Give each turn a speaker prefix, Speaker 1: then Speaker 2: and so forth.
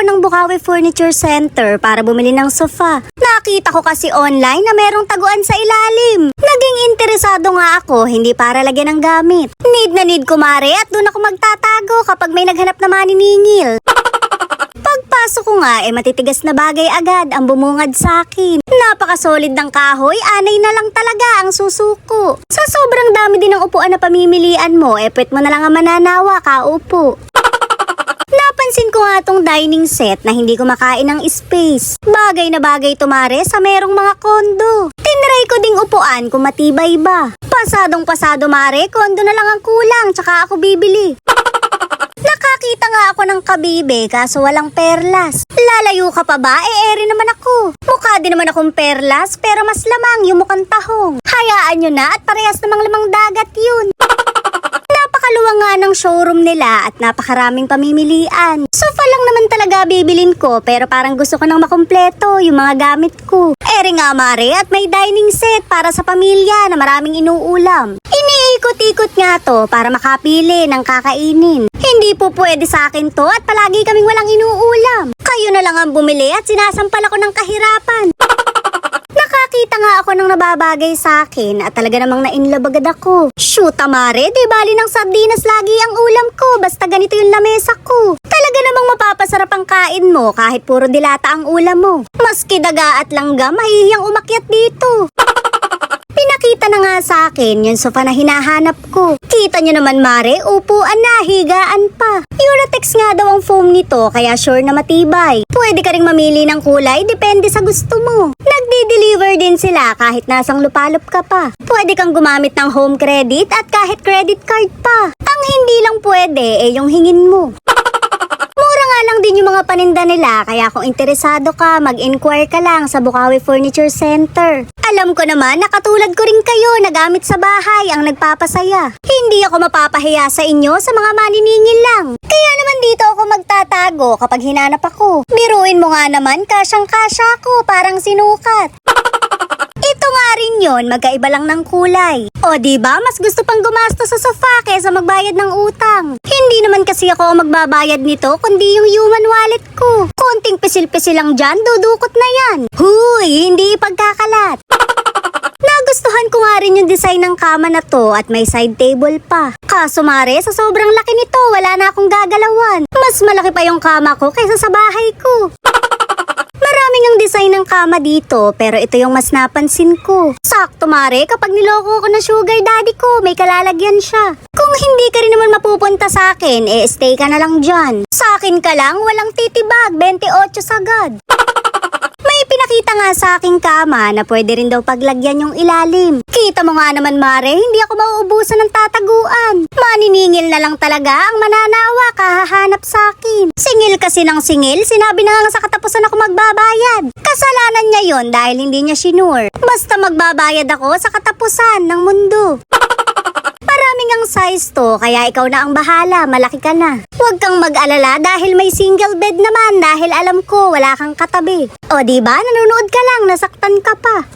Speaker 1: ako ng Bukawi Furniture Center para bumili ng sofa. Nakita ko kasi online na merong taguan sa ilalim. Naging interesado nga ako, hindi para lagyan ng gamit. Need na need ko mare at doon ako magtatago kapag may naghanap na maniningil. Pagpasok ko nga matitigas na bagay agad ang bumungad sa akin. Napaka-solid ng kahoy, anay na lang talaga ang susuko. Sa sobrang dami din ng upuan na pamimilian mo, pwet mo na lang ang mananawa, kaupo. Napansin ko nga tong dining set na hindi ko makain ng space. Bagay na bagay tumare sa merong mga kondo. Tinry ko ding upuan kung matibay ba. Pasadong pasado mare, kondo na lang ang kulang, tsaka ako bibili. Nakakita nga ako ng kabibe kaso walang perlas. Lalayo ka pa ba? Eri naman ako. Mukha din naman akong perlas pero mas lamang yung mukhang tahong. Hayaan nyo na at parehas namang lamang dagat yun. Napakaluwang nga ng showroom nila at napakaraming pamimilian. Sofa lang naman talaga bibilin ko pero parang gusto ko nang makumpleto yung mga gamit ko. Eri nga mare at may dining set para sa pamilya na maraming inuulam. Iniikot-ikot nga to para makapili ng kakainin. Hindi po pwede sa akin to at palagi kaming walang inuulam. Kayo na lang ang bumili at sinasampal ako ng kahirapan. Nakakita nga ako ng nababagay sa akin at talaga namang na-inlove agad ako. Shoot amare, di bali ng sardinas lagi ang ulam ko basta ganito yung lamesa ko. Talaga namang mapapasarap ang kain mo kahit puro dilata ang ulam mo. Maski daga at langgam, mahihiyang umakyat dito. Pinakita na nga sa akin yung sofa na hinahanap ko. Kita nyo naman mare, upuan na, higaan pa. Uratex nga daw ang foam nito kaya sure na matibay. Pwede ka ring mamili ng kulay, depende sa gusto mo. Nagdi-deliver din sila kahit nasang lupalop ka pa. Pwede kang gumamit ng home credit at kahit credit card pa. Ang hindi lang pwede yung hingin mo. Mura nga lang din yung mga paninda nila kaya kung interesado ka, mag-inquire ka lang sa Bukawi Furniture Center. Alam ko naman na katulad ko rin kayo na gamit sa bahay ang nagpapasaya. Hindi ako mapapahiya sa inyo sa mga maniningil lang. Kaya naman dito ako magtatago kapag hinanap ako. Biruin mo nga naman, kasyang-kasya ako, parang sinukat. Ito nga rin yun, magkaiba lang ng kulay. O diba, mas gusto pang gumastos sa sofa kaysa magbayad ng utang. Hindi naman kasi ako ang magbabayad nito, kundi yung human wallet ko. Konting pisil-pisil lang dyan, dudukot na yan. Huy, hindi ipagkakalat. Nagustuhan ko nga rin yung design ng kama na to at may side table pa. Kaso mare, sa sobrang laki nito, wala na akong gagalawan. Mas malaki pa yung kama ko kaysa sa bahay ko. Maraming ang design ng kama dito pero ito yung mas napansin ko. Sakto mare, kapag niloko ko na sugar daddy ko, may kalalagyan siya. Kung hindi ka rin naman mapupunta sa akin, stay ka na lang dyan. Sa akin ka lang, walang titibag, 28 sagad. May pinakita nga sa aking kama na pwede rin daw paglagyan yung ilalim. Kita mo nga naman mare, hindi ako mauubusan ng tataguan. Maniningil na lang talaga ang mananawa kahahanap sa akin. Singil kasi ng singil, sinabi na nga sa katapusan ako magbabayad. Kasalanan niya yon dahil hindi niya sinure. Basta magbabayad ako sa katapusan ng mundo. Maraming ang size to, kaya ikaw na ang bahala, malaki ka na. Huwag kang mag-alala dahil may single bed naman dahil alam ko wala kang katabi. O diba, nanonood ka lang, nasaktan ka pa.